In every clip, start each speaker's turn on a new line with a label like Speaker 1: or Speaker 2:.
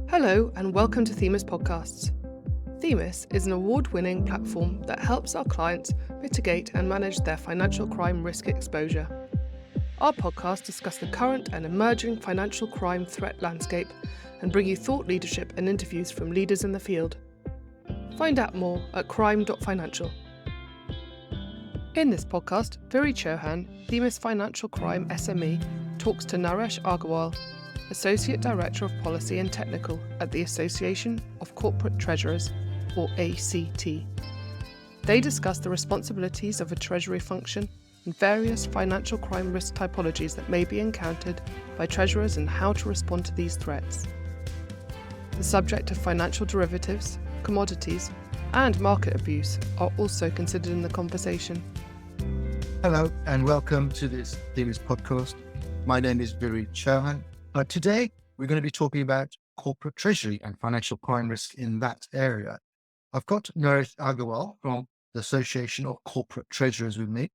Speaker 1: Hello and welcome to Themis Podcasts. Themis is an award-winning platform that helps our clients mitigate and manage their financial crime risk exposure. Our podcasts discuss the current and emerging financial crime threat landscape and bring you thought leadership and interviews from leaders in the field. Find out more at crime.financial. In this podcast, Viri Chauhan, Themis Financial Crime SME, talks to Naresh Aggarwal, Associate Director of Policy and Technical at the Association of Corporate Treasurers, or ACT. They discuss the responsibilities of a treasury function and various financial crime risk typologies that may be encountered by treasurers and how to respond to these threats. The subject of financial derivatives, commodities, and market abuse are also considered in the conversation.
Speaker 2: Hello and welcome to this Themis podcast. My name is Viri Chauhan. Today, we're going to be talking about corporate treasury and financial crime risk in that area. I've got Naresh Aggarwal from the Association of Corporate Treasurers with me.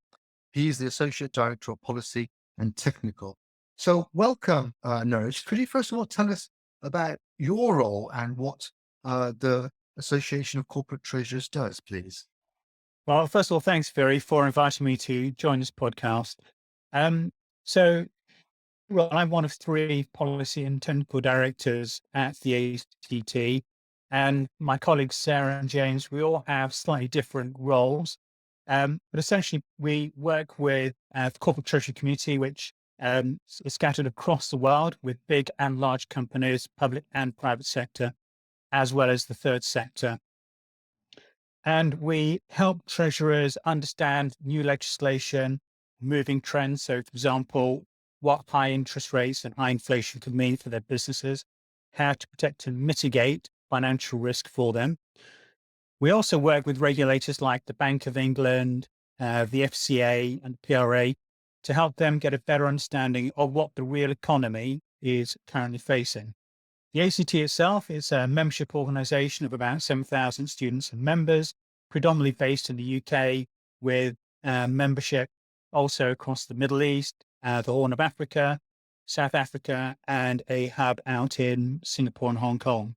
Speaker 2: He's the Associate Director of Policy and Technical. So welcome, Naresh. Could you first of all tell us about your role and what the Association of Corporate Treasurers does, please?
Speaker 3: Well, first of all, thanks, Viri, for inviting me to join this podcast. I'm one of three policy and technical directors at the ACT, and my colleagues Sarah and James, we all have slightly different roles. But essentially, we work with the corporate treasury community, which is scattered across the world with big and large companies, public and private sector, as well as the third sector. And we help treasurers understand new legislation, moving trends. So, for example, what high interest rates and high inflation could mean for their businesses, how to protect and mitigate financial risk for them. We also work with regulators like the Bank of England, the FCA and the PRA to help them get a better understanding of what the real economy is currently facing. The ACT itself is a membership organization of about 7,000 students and members, predominantly based in the UK, with membership also across the Middle East, the Horn of Africa, South Africa, and a hub out in Singapore and Hong Kong.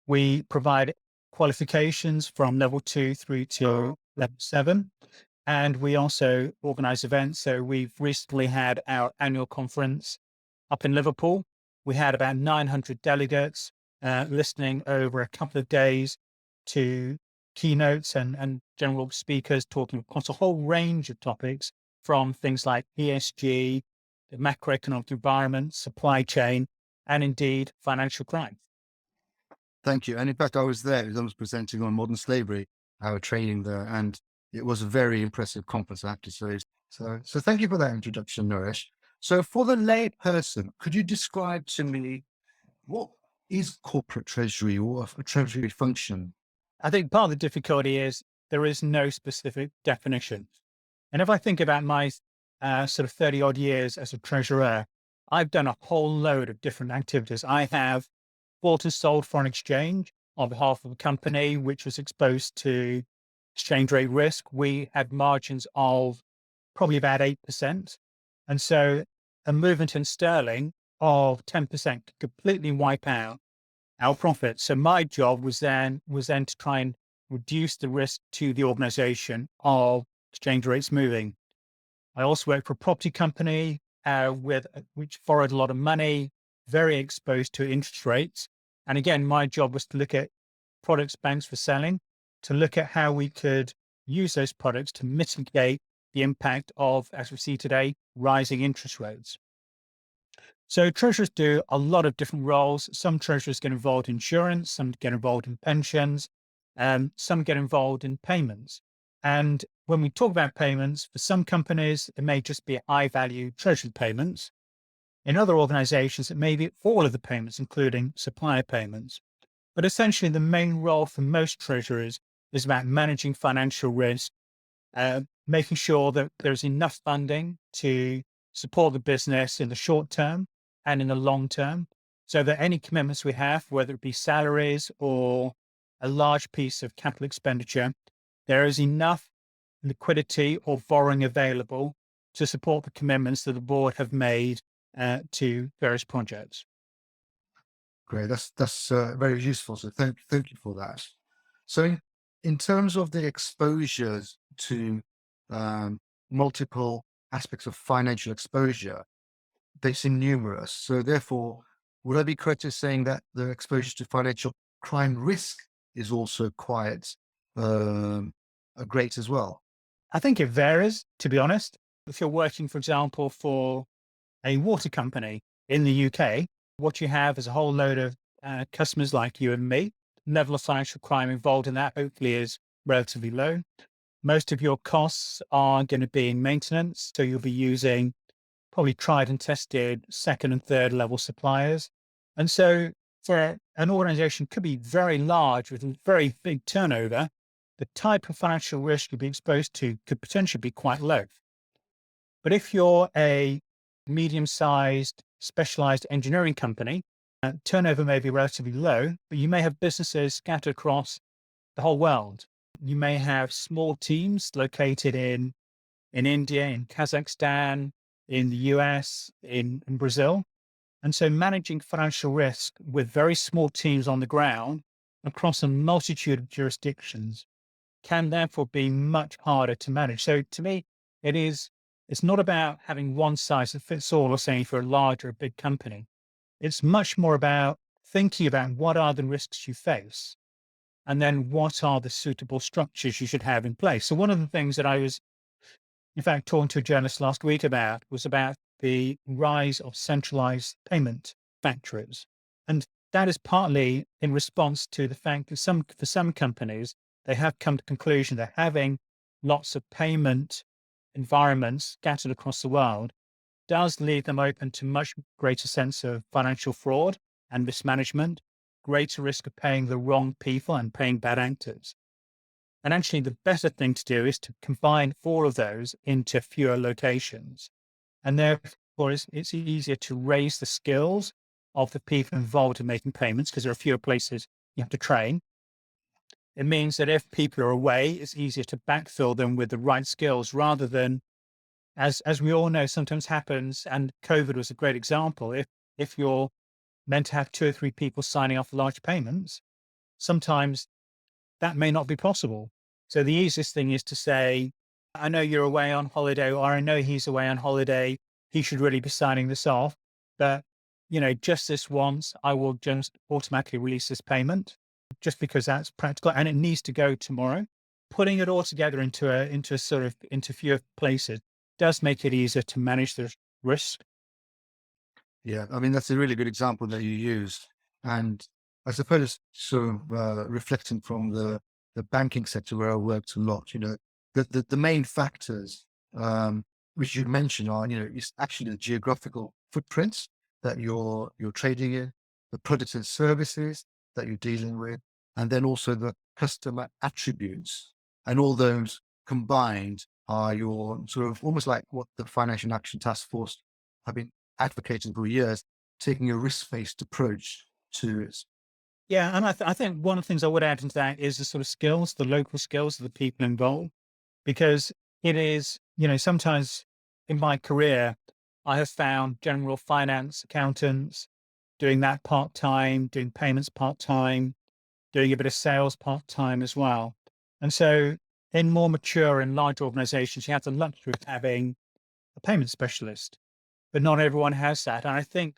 Speaker 3: We provide qualifications from level 2 through to level 7, and we also organize events. So we've recently had our annual conference up in Liverpool. We had about 900 delegates listening over a couple of days to keynotes and general speakers talking across a whole range of topics, from things like ESG, the macroeconomic environment, supply chain, and indeed financial crime.
Speaker 2: Thank you. And in fact, I was there. I was presenting on modern slavery, our training there, and it was a very impressive conference, I have to say. So thank you for that introduction, Naresh. So for the lay person, could you describe to me what is corporate treasury or a treasury function?
Speaker 3: I think part of the difficulty is there is no specific definition. And if I think about my sort of 30 odd years as a treasurer, I've done a whole load of different activities. I have bought and sold foreign exchange on behalf of a company which was exposed to exchange rate risk. We had margins of probably about 8%. And so a movement in sterling of 10% could completely wipe out our profits. So my job was then to try and reduce the risk to the organization of exchange rates moving. I also worked for a property company which borrowed a lot of money, very exposed to interest rates. And again, my job was to look at products banks were selling, to look at how we could use those products to mitigate the impact of, as we see today, rising interest rates. So treasurers do a lot of different roles. Some treasurers get involved in insurance, some get involved in pensions, some get involved in payments. And when we talk about payments, for some companies, it may just be high value treasury payments. In other organizations, it may be all of the payments, including supplier payments. But essentially, the main role for most treasurers is about managing financial risk, making sure that there's enough funding to support the business in the short term and in the long term, so that any commitments we have, whether it be salaries or a large piece of capital expenditure, there is enough liquidity or borrowing available to support the commitments that the board have made to various projects.
Speaker 2: Great. That's very useful. So thank you for that. So in terms of the exposures to um, multiple aspects of financial exposure, they seem numerous. So therefore, would I be correct in saying that the exposure to financial crime risk is also quite um, great as well?
Speaker 3: I think it varies, to be honest. If you're working, for example, for a water company in the UK, what you have is a whole load of customers like you and me. Level of financial crime involved in that hopefully is relatively low. Most of your costs are going to be in maintenance. So you'll be using probably tried and tested second and third level suppliers. And so for an organization could be very large with a very big turnover, the type of financial risk you'll be exposed to could potentially be quite low. But if you're a medium-sized specialized engineering company, turnover may be relatively low, but you may have businesses scattered across the whole world. You may have small teams located in India, in Kazakhstan, in the US, in Brazil. And so managing financial risk with very small teams on the ground across a multitude of jurisdictions can therefore be much harder to manage. So to me, it's not about having one size that fits all or saying for a large or a big company. It's much more about thinking about what are the risks you face and then what are the suitable structures you should have in place. So one of the things that I was, in fact, talking to a journalist last week about was about the rise of centralized payment factories. And that is partly in response to the fact that for some companies, they have come to the conclusion that having lots of payment environments scattered across the world does leave them open to much greater sense of financial fraud and mismanagement, greater risk of paying the wrong people and paying bad actors. And actually, the better thing to do is to combine all of those into fewer locations. And therefore, it's easier to raise the skills of the people involved in making payments because there are fewer places you have to train. It means that if people are away, it's easier to backfill them with the right skills rather than, as we all know, sometimes happens. And COVID was a great example. If you're meant to have 2 or 3 people signing off large payments, sometimes that may not be possible. So the easiest thing is to say, I know you're away on holiday, or I know he's away on holiday. He should really be signing this off. But, just this once, I will just automatically release this payment just because that's practical and it needs to go tomorrow. Putting it all together into fewer places does make it easier to manage the risk.
Speaker 2: Yeah, I mean, that's a really good example that you used. And I suppose reflecting from the banking sector where I worked a lot, the main factors which you mentioned are, is actually the geographical footprints that you're trading in, the products and services that you're dealing with, and then also the customer attributes. And all those combined are your sort of almost like what the Financial Action Task Force have been advocating for years, taking a risk-based approach to it.
Speaker 3: Yeah, and I think one of the things I would add into that is the sort of skills, the local skills of the people involved, because it is, sometimes in my career, I have found general finance accountants doing that part-time, doing payments part-time, doing a bit of sales part-time as well. And so in more mature and large organizations, you have the luxury of having a payment specialist, but not everyone has that. And I think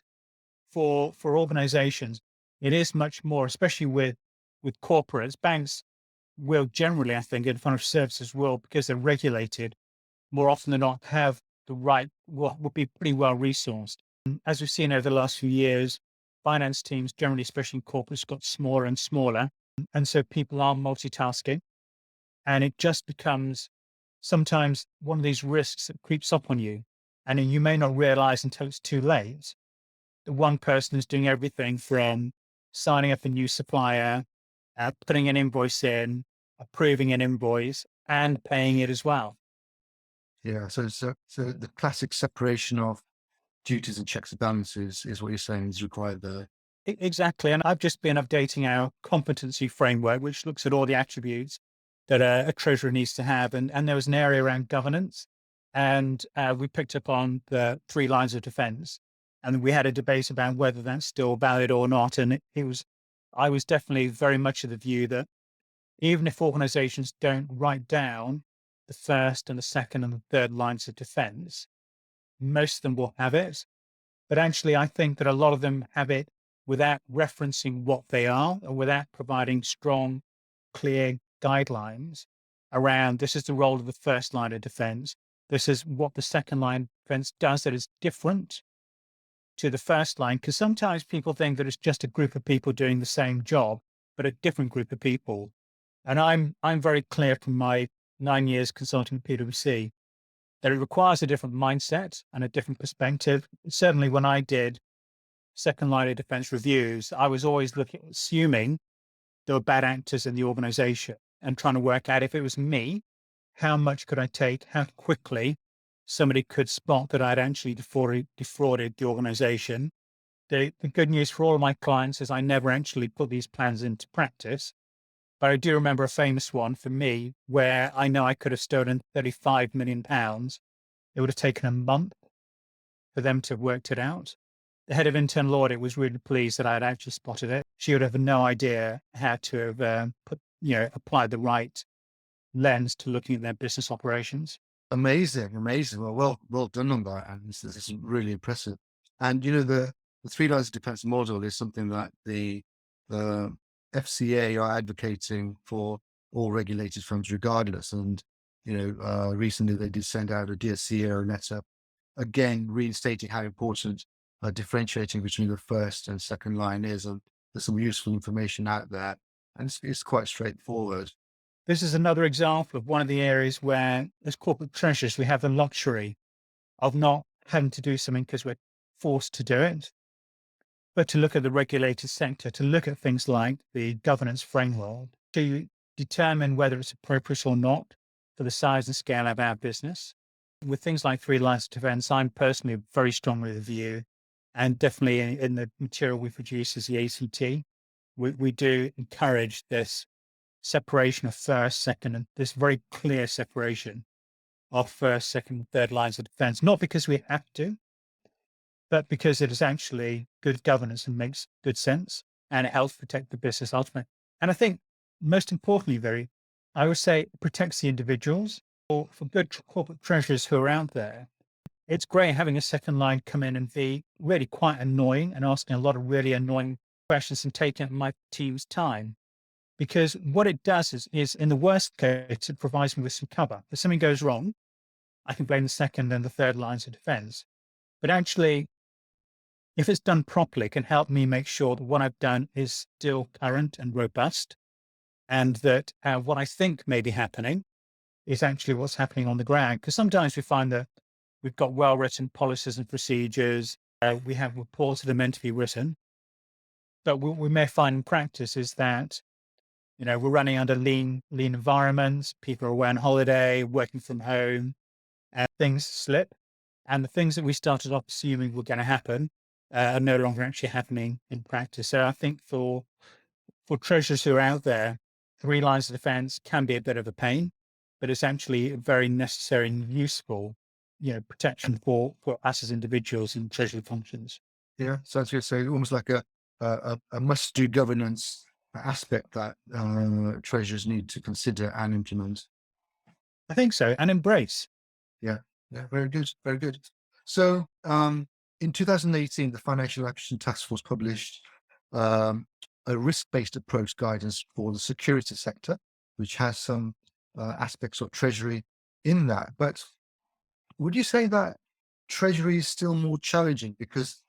Speaker 3: for organizations, it is much more, especially with corporates. Banks will generally, I think, in financial services will, because they're regulated, more often than not, have the right, will be pretty well resourced. As we've seen over the last few years, finance teams, generally, especially in corporates, got smaller and smaller. And so people are multitasking. And it just becomes sometimes one of these risks that creeps up on you. And you may not realize until it's too late that one person is doing everything from signing up a new supplier, putting an invoice in, approving an invoice, and paying it as well.
Speaker 2: Yeah, so the classic separation of duties and checks and balances is what you're saying is required there.
Speaker 3: Exactly. And I've just been updating our competency framework, which looks at all the attributes that a treasurer needs to have. And there was an area around governance. And we picked up on the 3 lines of defense. And we had a debate about whether that's still valid or not. And I was definitely very much of the view that even if organizations don't write down the first and the second and the third lines of defense, most of them will have it. But actually, I think that a lot of them have it without referencing what they are or without providing strong, clear guidelines around this is the role of the first line of defense. This is what the second line of defense does that is different to the first line. Because sometimes people think that it's just a group of people doing the same job, but a different group of people. And I'm very clear from my 9 years consulting at PwC that it requires a different mindset and a different perspective. Certainly when I did second line of defense reviews, I was always assuming there were bad actors in the organization and trying to work out if it was me, how much could I take, how quickly somebody could spot that I'd actually defrauded the organization. The good news for all of my clients is I never actually put these plans into practice. But I do remember a famous one for me where I know I could have stolen £35 million. It would have taken a month for them to have worked it out. The head of internal audit was really pleased that I had actually spotted it. She would have no idea how to have applied the right lens to looking at their business operations.
Speaker 2: Amazing. Well done on that. And this is really impressive. And, the three lines of defense model is something that the FCA are advocating for all regulated firms regardless. And, recently they did send out a Dear CEO letter, again, reinstating how important differentiating between the first and second line is. And there's some useful information out there. And it's quite straightforward.
Speaker 3: This is another example of one of the areas where, as corporate treasurers, we have the luxury of not having to do something because we're forced to do it, but to look at the regulated sector, to look at things like the governance framework, to determine whether it's appropriate or not for the size and scale of our business. With things like three lines of defense, I'm personally very strongly of the view, and definitely in the material we produce as the ACT, we do encourage this separation of first, second, and this very clear separation of first, second, third lines of defense, not because we have to, but because it is actually good governance and makes good sense, and it helps protect the business ultimately. And I think most importantly, I would say it protects the individuals. For good corporate treasurers who are out there, it's great having a second line come in and be really quite annoying and asking a lot of really annoying questions and taking up my team's time. Because what it does is in the worst case, it provides me with some cover. If something goes wrong, I can blame the second and the third lines of defense. But actually, if it's done properly, it can help me make sure that what I've done is still current and robust, and that what I think may be happening is actually what's happening on the ground. Because sometimes we find that we've got well-written policies and procedures, we have reports that are meant to be written, but what we may find in practice is that we're running under lean environments, people are away on holiday, working from home, and things slip. And the things that we started off assuming were going to happen are no longer actually happening in practice. So I think for treasurers who are out there, three lines of defense can be a bit of a pain, but it's actually a very necessary and useful, protection for us as individuals in treasury functions.
Speaker 2: Yeah, sounds good. So almost like a must-do governance aspect that treasurers need to consider and implement.
Speaker 3: I think so, and embrace.
Speaker 2: Yeah, very good. So in 2018, the Financial Action Task Force published a risk-based approach guidance for the security sector, which has some aspects of treasury in that. But would you say that treasury is still more challenging because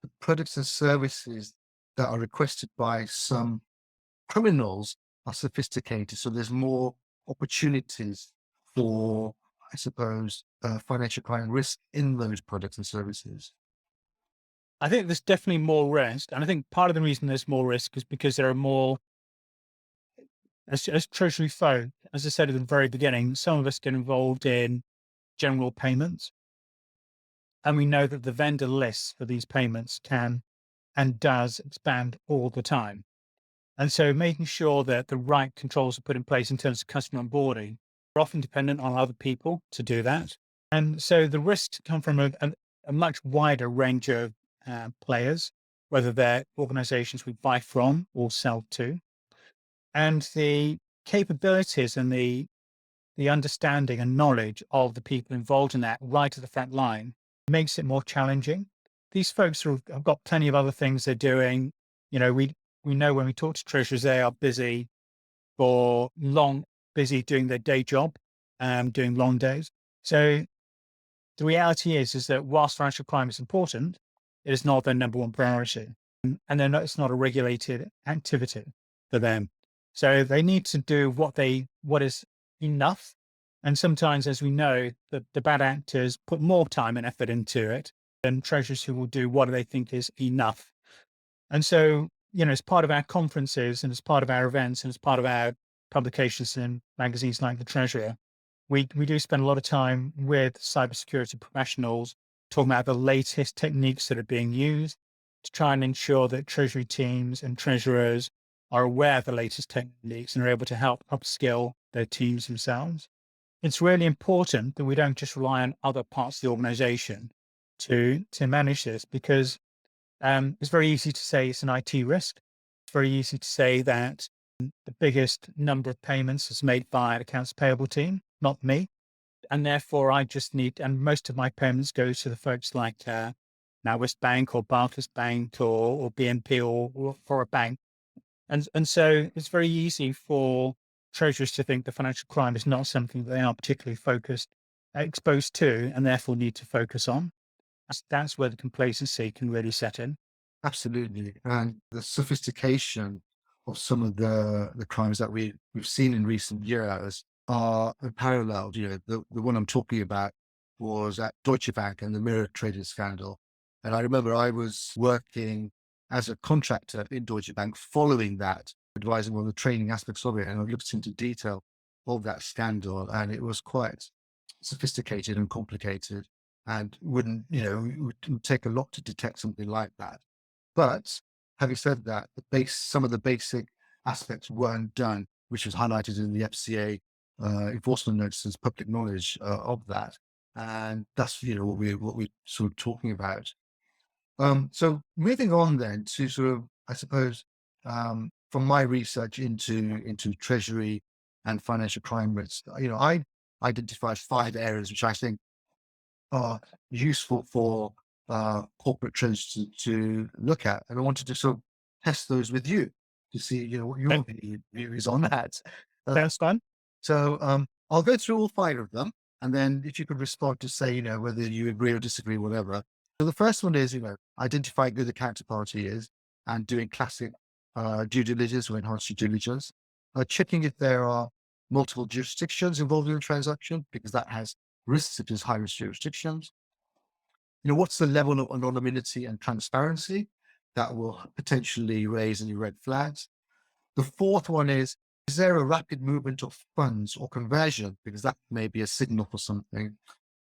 Speaker 2: the products and services that are requested by some criminals are sophisticated, so there's more opportunities for, I suppose, financial crime risk in those products and services?
Speaker 3: I think there's definitely more risk. And I think part of the reason there's more risk is because there are more, as treasury folk, as I said at the very beginning, some of us get involved in general payments. And we know that the vendor lists for these payments can and does expand all the time. And so making sure that the right controls are put in place in terms of customer onboarding, we're often dependent on other people to do that. And so the risks come from a much wider range of players, whether they're organizations we buy from or sell to. And the capabilities and the understanding and knowledge of the people involved in that right at the front line makes it more challenging. These folks have got plenty of other things they're doing. We know when we talk to treasurers, they are busy busy doing their day job, doing long days. So the reality is that whilst financial crime is important, it is not their number one priority. And it's not a regulated activity for them. So they need to do what is enough. And sometimes, as we know, the bad actors put more time and effort into it than treasurers who will do what they think is enough. And so, as part of our conferences and as part of our events and as part of our publications in magazines like The Treasurer, we do spend a lot of time with cybersecurity professionals talking about the latest techniques that are being used to try and ensure that treasury teams and treasurers are aware of the latest techniques and are able to help upskill their teams themselves. It's really important that we don't just rely on other parts of the organization to manage this, because it's very easy to say it's an IT risk. It's very easy to say that the biggest number of payments is made by an accounts payable team, not me. And therefore and most of my payments go to the folks like NatWest Bank or Barclays Bank or BNP or for a bank. And so it's very easy for treasurers to think the financial crime is not something they are particularly exposed to, and therefore need to focus on. That's where the complacency can really set in.
Speaker 2: Absolutely. And the sophistication of some of the crimes that we've seen in recent years are unparalleled. The one I'm talking about was at Deutsche Bank and the mirror trading scandal. And I remember I was working as a contractor in Deutsche Bank following that, advising on the training aspects of it. And I looked into detail of that scandal, and it was quite sophisticated and complicated, and it would take a lot to detect something like that. But having said that, some of the basic aspects weren't done, which was highlighted in the FCA enforcement notices, public knowledge of that. And that's what we're sort of talking about. So moving on then to sort of, I suppose, from my research into treasury and financial crime risk, I identified 5 areas which I think are useful for corporate treasurers to look at, and I wanted to sort of test those with you to see what your view is on that.
Speaker 3: Sounds fun.
Speaker 2: So I'll go through all 5 of them, and then if you could respond to say whether you agree or disagree, whatever. So the first one is identifying who the counterparty is and doing classic due diligence or enhanced due diligence, checking if there are multiple jurisdictions involved in the transaction, because that has risks if there's high-risk jurisdictions. What's the level of anonymity and transparency that will potentially raise any red flags? The fourth one is there a rapid movement of funds or conversion? Because that may be a signal for something.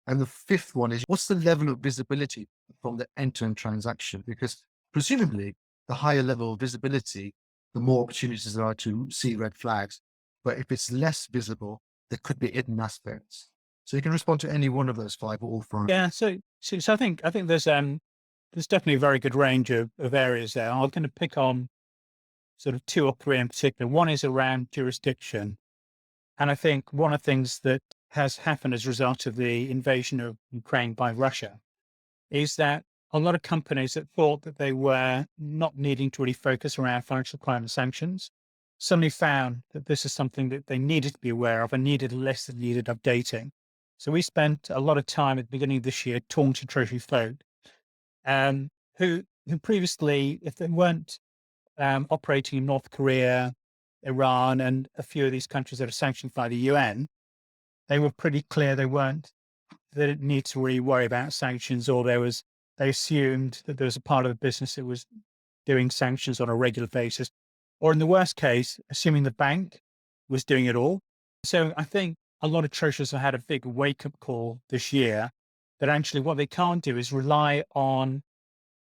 Speaker 2: And the fifth one is, what's the level of visibility from the end-to-end transaction? Because presumably the higher level of visibility, the more opportunities there are to see red flags. But if it's less visible, there could be hidden aspects. So you can respond to any one of those 5 or all 5.
Speaker 3: Yeah. So I think there's definitely a very good range of areas there. I'm going to pick on sort of 2 or 3 in particular. One is around jurisdiction. And I think one of the things that has happened as a result of the invasion of Ukraine by Russia is that a lot of companies that thought that they were not needing to really focus around financial crime and sanctions suddenly found that this is something that they needed to be aware of and needed a list that needed updating. So we spent a lot of time at the beginning of this year talking to Treasury folk who previously, if they weren't operating in North Korea, Iran, and a few of these countries that are sanctioned by the UN, they were pretty clear they didn't need to really worry about sanctions, or they assumed that there was a part of the business that was doing sanctions on a regular basis, or in the worst case, assuming the bank was doing it all. So I think a lot of treasurers have had a big wake-up call this year that actually what they can't do is rely on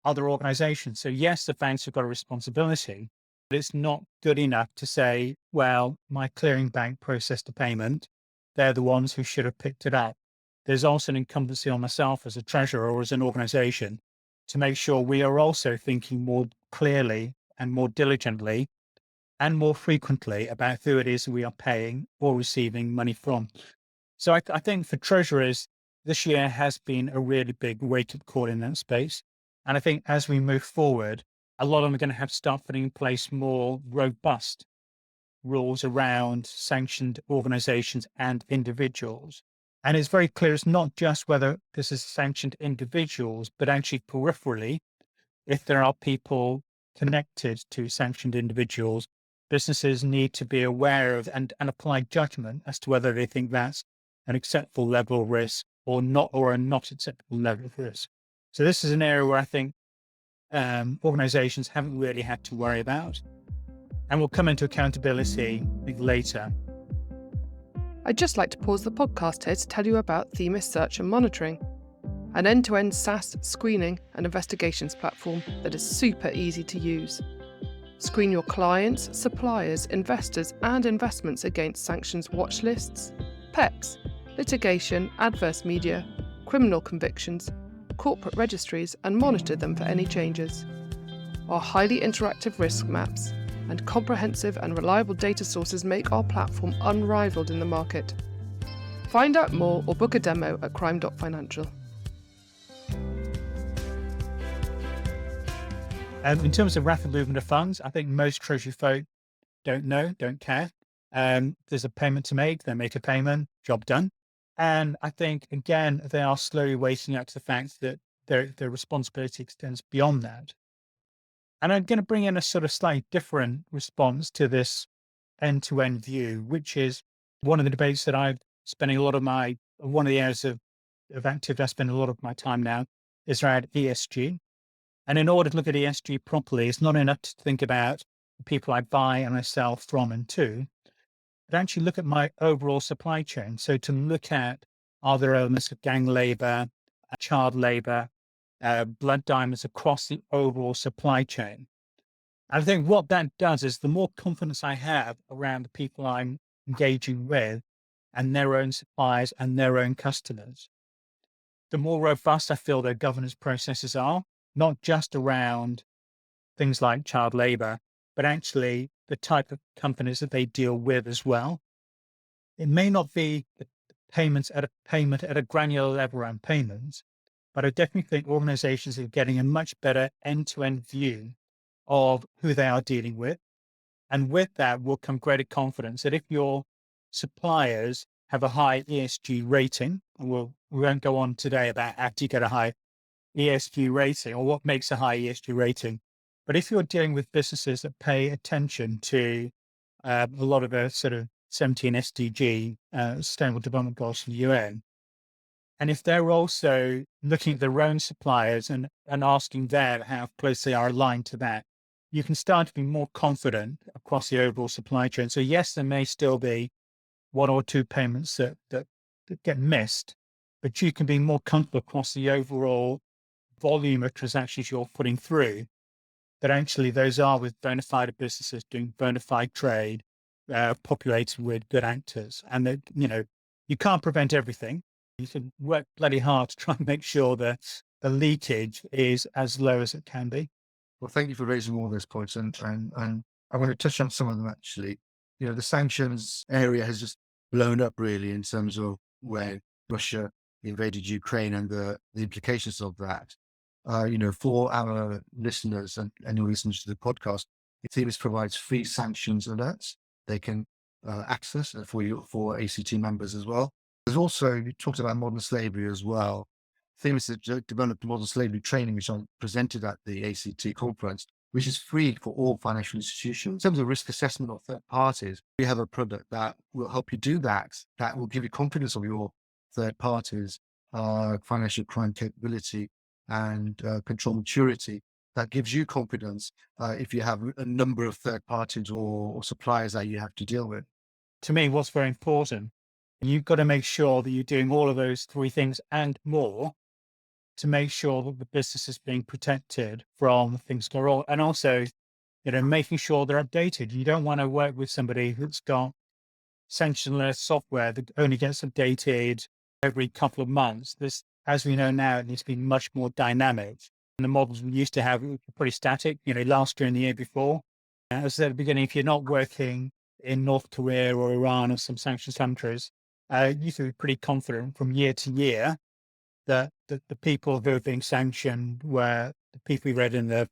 Speaker 3: other organizations. So yes, the banks have got a responsibility, but it's not good enough to say, well, my clearing bank processed a payment. They're the ones who should have picked it up. There's also an incumbency on myself as a treasurer or as an organization to make sure we are also thinking more clearly and more diligently and more frequently about who it is we are paying or receiving money from. So I think for treasurers, this year has been a really big wake-up call in that space. And I think as we move forward, a lot of them are going to have to start putting in place more robust rules around sanctioned organizations and individuals. And it's very clear it's not just whether this is sanctioned individuals, but actually peripherally, if there are people connected to sanctioned individuals, businesses need to be aware of and apply judgment as to whether they think that's an acceptable level of risk or not, or a not acceptable level of risk. So this is an area where I think organizations haven't really had to worry about. And we'll come into accountability later.
Speaker 1: I'd just like to pause the podcast here to tell you about Themis Search and Monitoring, an end-to-end SaaS screening and investigations platform that is super easy to use. Screen your clients, suppliers, investors, and investments against sanctions watch lists, PECs, litigation, adverse media, criminal convictions, corporate registries, and monitor them for any changes. Our highly interactive risk maps and comprehensive and reliable data sources make our platform unrivaled in the market. Find out more or book a demo at crime.financial.
Speaker 3: In terms of rapid movement of funds, I think most treasury folk don't care. There's a payment to make, they make a payment, job done. And I think, again, they are slowly waking up to the fact that their responsibility extends beyond that. And I'm going to bring in a sort of slightly different response to this end-to-end view, which is one of the debates that I'm spending one of the areas of activity I spend a lot of my time now is around ESG. And in order to look at ESG properly, it's not enough to think about the people I buy and I sell from and to, but actually look at my overall supply chain. So to look at, are there elements of gang labor, child labor, blood diamonds across the overall supply chain. And I think what that does is the more confidence I have around the people I'm engaging with and their own suppliers and their own customers, the more robust I feel their governance processes are, not just around things like child labor, but actually the type of companies that they deal with as well. It may not be the payment at a granular level around payments, but I definitely think organizations are getting a much better end-to-end view of who they are dealing with. And with that will come greater confidence that if your suppliers have a high ESG rating, and we won't go on today about how to get a high ESG rating or what makes a high ESG rating. But if you're dealing with businesses that pay attention to a lot of the sort of 17 SDG, Sustainable Development Goals from the UN, and if they're also looking at their own suppliers and asking them how close they are aligned to that, you can start to be more confident across the overall supply chain. So yes, there may still be one or two payments that get missed, but you can be more comfortable across the overall volume of transactions you're putting through, that actually those are with bona fide businesses doing bona fide trade, populated with good actors. And that, you can't prevent everything. You can work bloody hard to try and make sure that the leakage is as low as it can be.
Speaker 2: Well, thank you for raising all those points. And I want to touch on some of them actually. The sanctions area has just blown up really in terms of when Russia invaded Ukraine and the implications of that. For our listeners and anyone listening to the podcast, Themis provides free sanctions alerts they can access for ACT members as well. There's also, you talked about modern slavery as well. Themis has developed modern slavery training, which I presented at the ACT conference, which is free for all financial institutions. In terms of risk assessment of third parties, we have a product that will help you do that. That will give you confidence of your third parties, financial crime capability, and control maturity. That gives you confidence if you have a number of third parties or suppliers that you have to deal with.
Speaker 3: To me, what's very important, you've got to make sure that you're doing all of those three things and more to make sure that the business is being protected from things going wrong. And also, making sure they're updated. You don't want to work with somebody who's got sanctionless software that only gets updated every couple of months. This, as we know now, it needs to be much more dynamic. the models we used to have were pretty static, last year and the year before. As I said at the beginning, if you're not working in North Korea or Iran or some sanctions countries, you should be pretty confident from year to year that the people who are being sanctioned were the people you read in the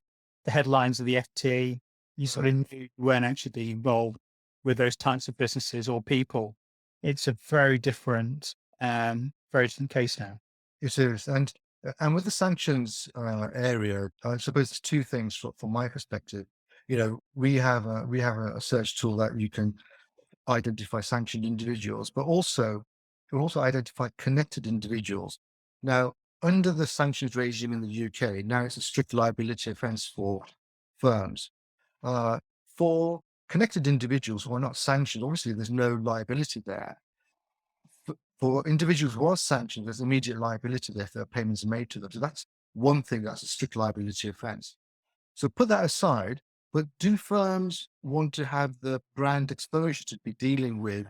Speaker 3: headlines of the FT. You sort of knew you weren't actually being involved with those types of businesses or people. It's a very different case now.
Speaker 2: It is. And with the sanctions area, I suppose there's two things from my perspective. We have a search tool that you can identify sanctioned individuals, but also you can also identify connected individuals. Now, under the sanctions regime in the UK, now it's a strict liability offence for firms. For connected individuals who are not sanctioned, obviously there's no liability there. For individuals who are sanctioned, there's immediate liability there if their payments are made to them. So that's one thing, that's a strict liability offence. So put that aside, but do firms want to have the brand exposure to be dealing with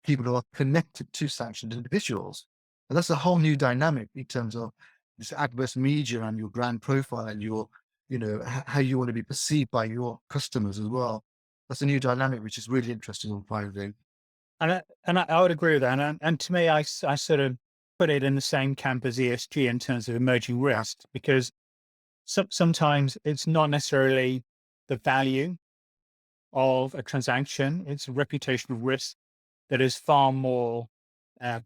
Speaker 2: people who are connected to sanctioned individuals? And that's a whole new dynamic in terms of this adverse media and your brand profile and your, how you want to be perceived by your customers as well. That's a new dynamic, which is really interesting on finding.
Speaker 3: And I would agree with that. And to me, I sort of put it in the same camp as ESG in terms of emerging risks, because sometimes it's not necessarily the value of a transaction, it's a reputational risk that is far more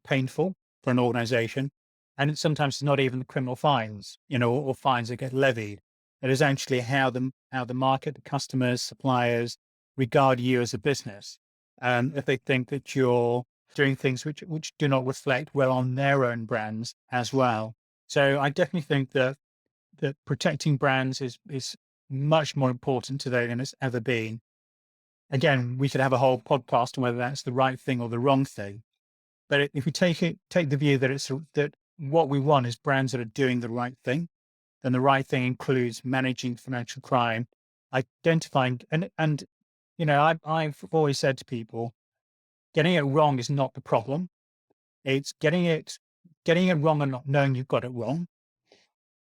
Speaker 3: painful for an organization. And it's sometimes not even the criminal fines, or fines that get levied. It is actually how the market, the customers, suppliers regard you as a business. If they think that you're doing things which do not reflect well on their own brands as well. So I definitely think that protecting brands is much more important today than it's ever been. Again, we could have a whole podcast on whether that's the right thing or the wrong thing. But if we take the view that that what we want is brands that are doing the right thing, then the right thing includes managing financial crime, identifying and I've always said to people, getting it wrong is not the problem. It's getting it wrong and not knowing you've got it wrong,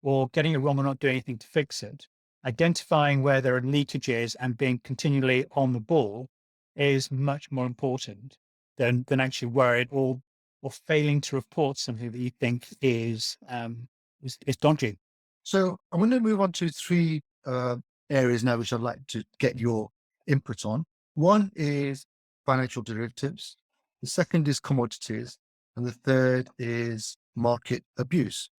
Speaker 3: or getting it wrong and not doing anything to fix it. Identifying where there are leakages and being continually on the ball is much more important than actually worried or failing to report something that you think is dodgy.
Speaker 2: So I'm going to move on to three areas now, which I'd like to get your input on. One is financial derivatives. The second is commodities. And the third is market abuse.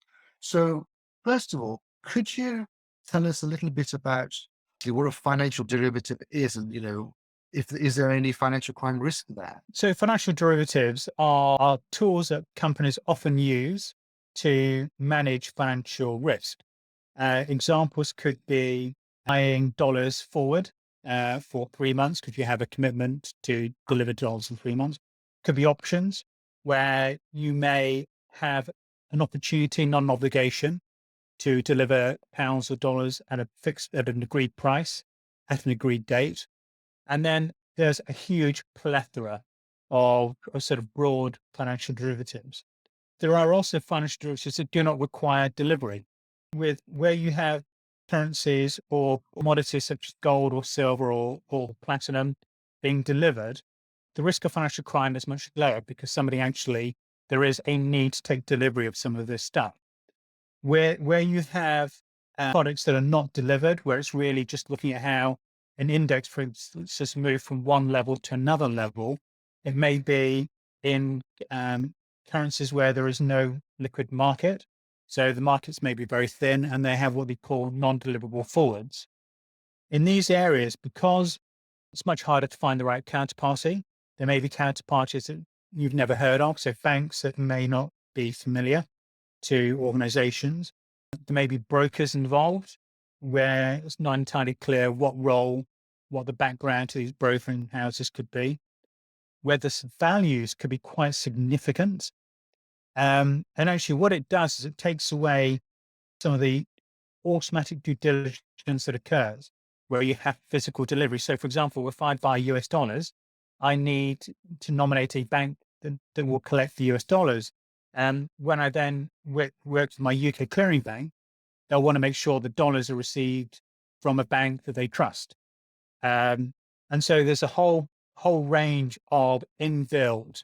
Speaker 2: So first of all, could you tell us a little bit about what a financial derivative is and, is there any financial crime risk there?
Speaker 3: So financial derivatives are tools that companies often use to manage financial risk. Examples could be buying dollars forward for 3 months because you have a commitment to deliver dollars in 3 months. Could be options where you may have an opportunity, not an obligation, to deliver pounds or dollars at an agreed price at an agreed date. And then there's a huge plethora of sort of broad financial derivatives. There are also financial derivatives that do not require delivery, where you have currencies or commodities such as gold or silver or platinum being delivered. The risk of financial crime is much lower because there is a need to take delivery of some of this stuff. Where you have products that are not delivered, where it's really just looking at how an index, for instance, has moved from one level to another level. It may be in currencies where there is no liquid market. So the markets may be very thin and they have what they call non-deliverable forwards. In these areas, because it's much harder to find the right counterparty, there may be counterparties that you've never heard of. So banks that may not be familiar to organizations. There may be brokers involved where it's not entirely clear what the background to these brokering houses could be, where the values could be quite significant. And actually what it does is it takes away some of the automatic due diligence that occurs where you have physical delivery. So for example, if I buy US dollars, I need to nominate a bank that will collect the US dollars. And when I then work with my UK clearing bank, they'll want to make sure the dollars are received from a bank that they trust. And so there's a whole range of inbuilt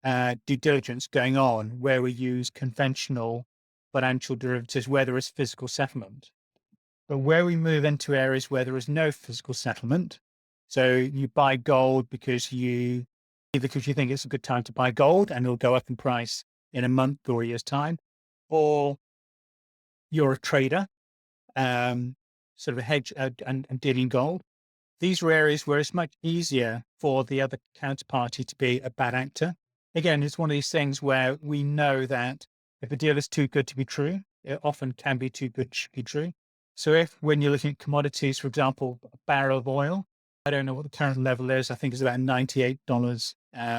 Speaker 3: due diligence going on where we use conventional financial derivatives where there is physical settlement. But where we move into areas where there is no physical settlement, so you buy gold either because you think it's a good time to buy gold and it'll go up in price in a month or a year's time, or you're a trader, sort of a hedge and dealing gold. These are areas where it's much easier for the other counterparty to be a bad actor. Again, it's one of these things where we know that if a deal is too good to be true, it often can be too good to be true. So when you're looking at commodities, for example, a barrel of oil, I don't know what the current level is. I think it's about $98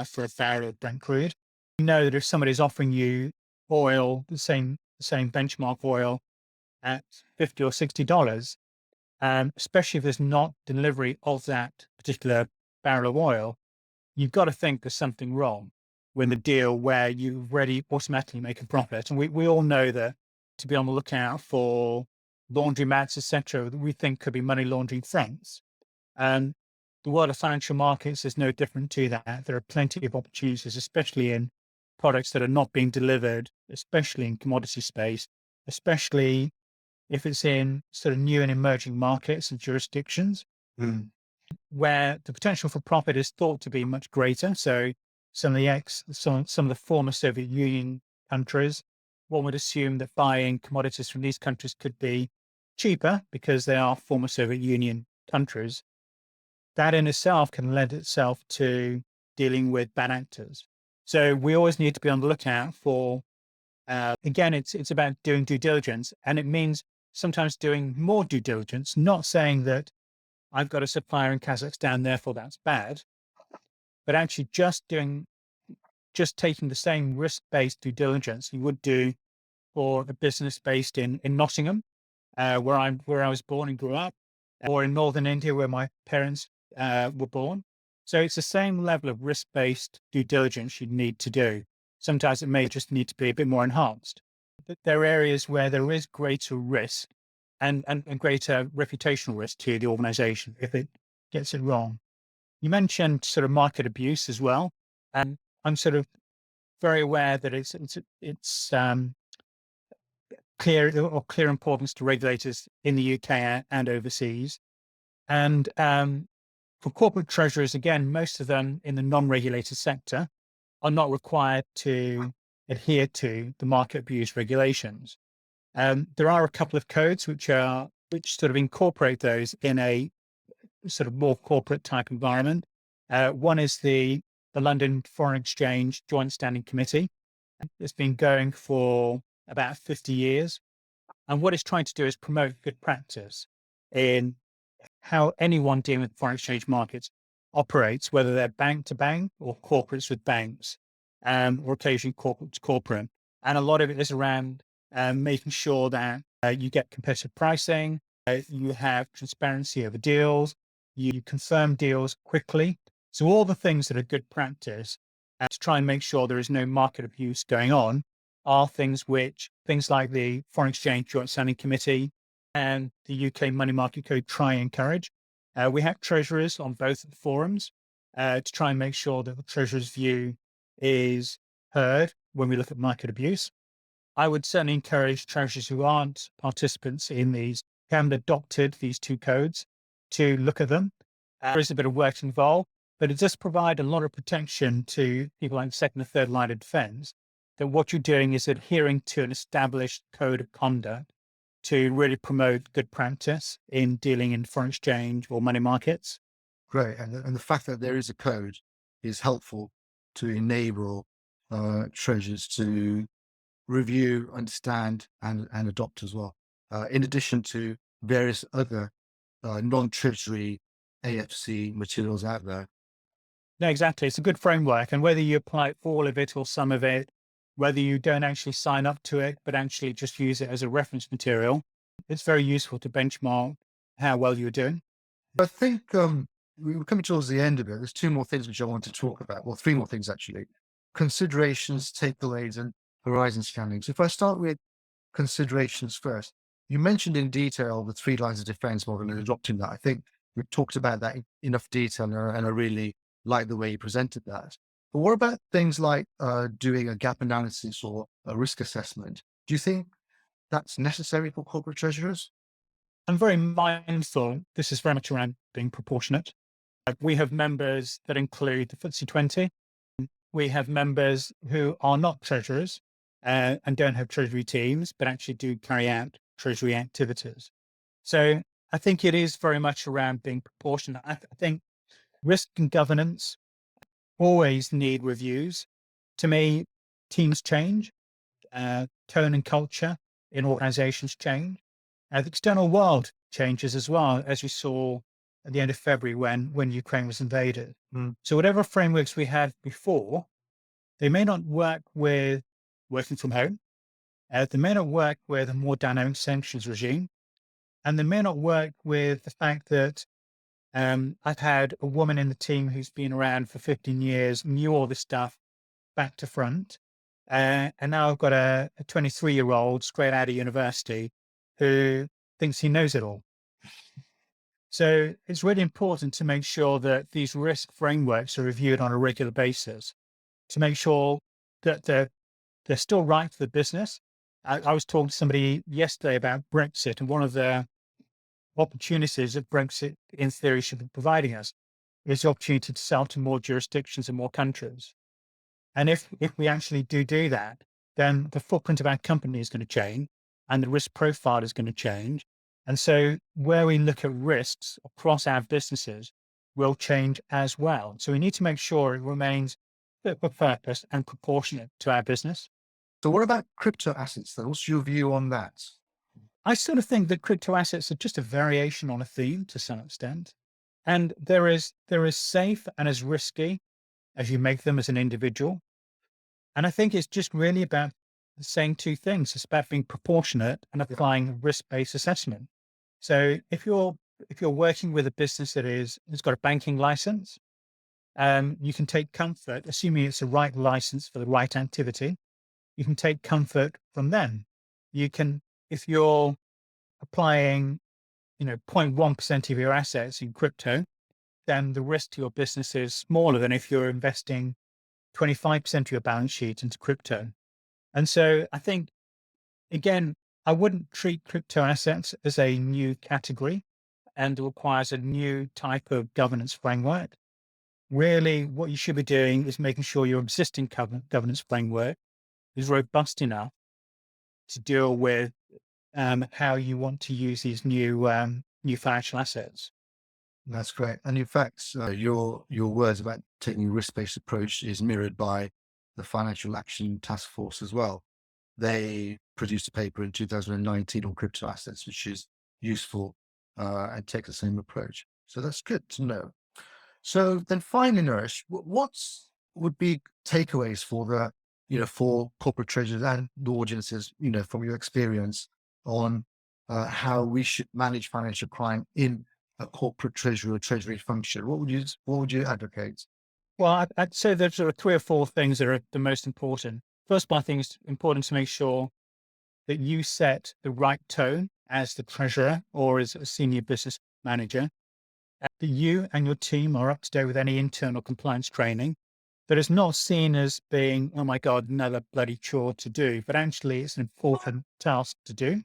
Speaker 3: for a barrel of Brent crude. You know that if somebody's offering you oil, the same benchmark oil at $50 or $60, especially if there's not delivery of that particular barrel of oil, you've got to think there's something wrong with the deal where you already automatically make a profit. And we all know that to be on the lookout for laundromats, etc., that we think could be money laundering fronts. And the world of financial markets is no different to that. There are plenty of opportunities, especially in products that are not being delivered, especially in commodity space, especially if it's in sort of new and emerging markets and jurisdictions where the potential for profit is thought to be much greater. So some of the former Soviet Union countries, one would assume that buying commodities from these countries could be cheaper because they are former Soviet Union countries. That in itself can lend itself to dealing with bad actors. So we always need to be on the lookout for, again, it's about doing due diligence, and it means sometimes doing more due diligence, not saying that I've got a supplier in Kazakhstan, therefore that's bad, but actually just taking the same risk-based due diligence you would do for a business based in Nottingham, where I was born and grew up, or in northern India where my parents were born. So it's the same level of risk-based due diligence you need to do. Sometimes it may just need to be a bit more enhanced. But there are areas where there is greater risk and greater reputational risk to the organization if it gets it wrong. You mentioned sort of market abuse as well. And I'm sort of very aware that it's clear importance to regulators in the UK and overseas. And for corporate treasurers, again, most of them in the non-regulated sector are not required to adhere to the market abuse regulations. There are a couple of codes which sort of incorporate those in a sort of more corporate type environment. One is the London Foreign Exchange Joint Standing Committee. It's been going for about 50 years. And what it's trying to do is promote good practice in how anyone dealing with foreign exchange markets operates, whether they're bank to bank or corporates with banks, or occasionally corporate to corporate. And a lot of it is around making sure that you get competitive pricing, you have transparency over deals, you confirm deals quickly. So all the things that are good practice to try and make sure there is no market abuse going on are things like the Foreign Exchange Joint Standing Committee and the UK Money Market Code try and encourage. We have treasurers on both forums to try and make sure that the treasurer's view is heard when we look at market abuse. I would certainly encourage treasurers who aren't participants in these, who haven't adopted these two codes, to look at them. There is a bit of work involved, but it does provide a lot of protection to people like second and third line of defense, that what you're doing is adhering to an established code of conduct to really promote good practice in dealing in foreign exchange or money markets.
Speaker 2: Great. And the fact that there is a code is helpful to enable treasurers to review, understand, and adopt as well. In addition to various other non-treasury AFC materials out there.
Speaker 3: No, exactly. It's a good framework. And whether you apply all of it or some of it, whether you don't actually sign up to it, but actually just use it as a reference material, it's very useful to benchmark how well you're doing.
Speaker 2: I think we were coming towards the end of it. There's two more things which I want to talk about. Well, three more things actually. Considerations, takeaways, and horizon scanning. So if I start with considerations first, You mentioned in detail the three lines of defense model and adopting that. I think we've talked about that in enough detail, and I really like the way you presented that. But what about things like doing a gap analysis or a risk assessment? Do you think that's necessary for corporate treasurers?
Speaker 3: I'm very mindful. This is very much around being proportionate. We have members that include the FTSE 20. We have members who are not treasurers and don't have treasury teams, but actually do carry out treasury activities. So I think it is very much around being proportionate. I think risk and governance always need reviews. To me, teams change, tone and culture in organizations change. The external world changes as well, as we saw at the end of February when Ukraine was invaded. So whatever frameworks we had before, they may not work with working from home. They may not work with a more dynamic sanctions regime. And they may not work with the fact that I've had a woman in the team who's been around for 15 years, knew all this stuff back to front. And now I've got a 23-year-old straight out of university who thinks he knows it all. So it's really important to make sure that these risk frameworks are reviewed on a regular basis to make sure that they're still right for the business. I was talking to somebody yesterday about Brexit, and one of the opportunities that Brexit, in theory, should be providing us is the opportunity to sell to more jurisdictions and more countries. And if we actually do that, then the footprint of our company is going to change and the risk profile is going to change. And so where we look at risks across our businesses will change as well. So we need to make sure it remains fit for purpose and proportionate to our business.
Speaker 2: So what about crypto assets then? What's your view on that?
Speaker 3: I sort of think that crypto assets are just a variation on a theme to some extent. And they're as safe and as risky as you make them as an individual. And I think it's just really about saying two things. It's about being proportionate and applying a risk-based assessment. So if you're working with a business that has got a banking license, you can take comfort, assuming it's the right license for the right activity. You can take comfort from them. You can, if you're applying, 0.1% of your assets in crypto, then the risk to your business is smaller than if you're investing 25% of your balance sheet into crypto. And so I think, again, I wouldn't treat crypto assets as a new category and requires a new type of governance framework. Really, what you should be doing is making sure your existing governance framework is robust enough to deal with how you want to use these new financial assets.
Speaker 2: That's great. And in fact, your words about taking a risk-based approach is mirrored by the Financial Action Task Force as well. They produced a paper in 2019 on crypto assets, which is useful and takes the same approach. So that's good to know. So then finally, Naresh, would be takeaways for for corporate treasurers and the audiences, from your experience on how we should manage financial crime in a corporate treasury or treasury function? What would you advocate?
Speaker 3: Well, I'd say there's sort of three or four things that are the most important. First, I think it's important to make sure that you set the right tone as the treasurer or as a senior business manager, that you and your team are up to date with any internal compliance training, that is not seen as being, oh my God, another bloody chore to do, but actually it's an important task to do.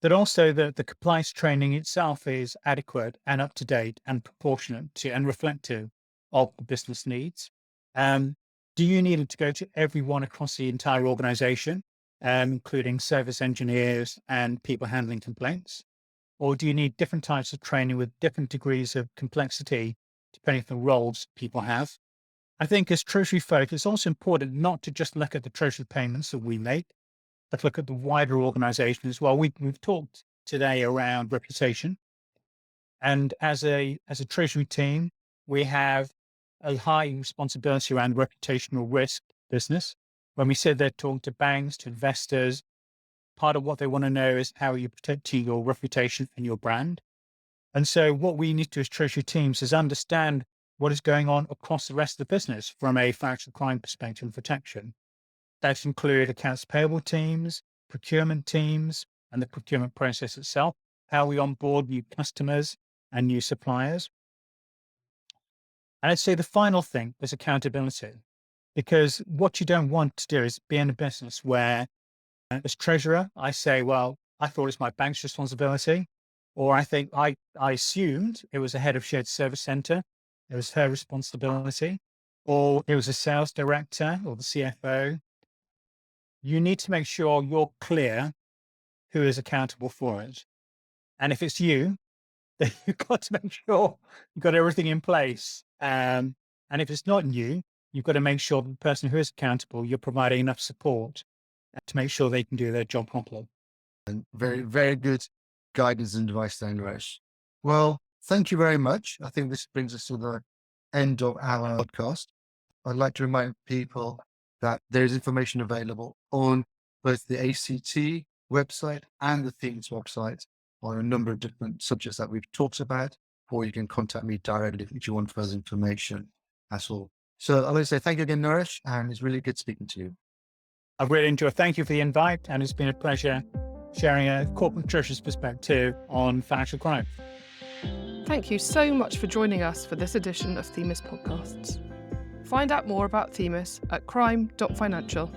Speaker 3: That also the compliance training itself is adequate and up to date and proportionate to and reflective of the business needs. Do you need it to go to everyone across the entire organization, including service engineers and people handling complaints? Or do you need different types of training with different degrees of complexity, depending on the roles people have? I think as treasury folk, it's also important not to just look at the treasury payments that we make, but look at the wider organization as well. We've talked today around reputation. And as a treasury team, we have a high responsibility around reputational risk business. When we sit there talking to banks, to investors, part of what they want to know is how you protect your reputation and your brand. And so what we need to do as treasury teams is understand what is going on across the rest of the business from a financial crime perspective and protection. That include accounts payable teams, procurement teams, and the procurement process itself, how we onboard new customers and new suppliers. And I'd say the final thing is accountability, because what you don't want to do is be in a business where, as treasurer, I say, well, I thought it's my bank's responsibility, or I think I assumed it was a head of shared service center, it was her responsibility, or it was a sales director or the CFO. You need to make sure you're clear who is accountable for it. And if it's you, then you've got to make sure you've got everything in place. And if it's not you, you've got to make sure that the person who is accountable, you're providing enough support to make sure they can do their job properly.
Speaker 2: And very, very good guidance and advice there, Naresh. Well, thank you very much. I think this brings us to the end of our podcast. I'd like to remind people that there's information available on both the ACT website and the Themis website on a number of different subjects that we've talked about, or you can contact me directly if you want further information. That's all. So I want to say thank you again, Naresh, and it's really good speaking to you.
Speaker 3: I've really enjoyed. Thank you for the invite, and it's been a pleasure sharing a corporate treasurer's perspective on financial crime.
Speaker 1: Thank you so much for joining us for this edition of Themis Podcasts. Find out more about Themis at crime.financial.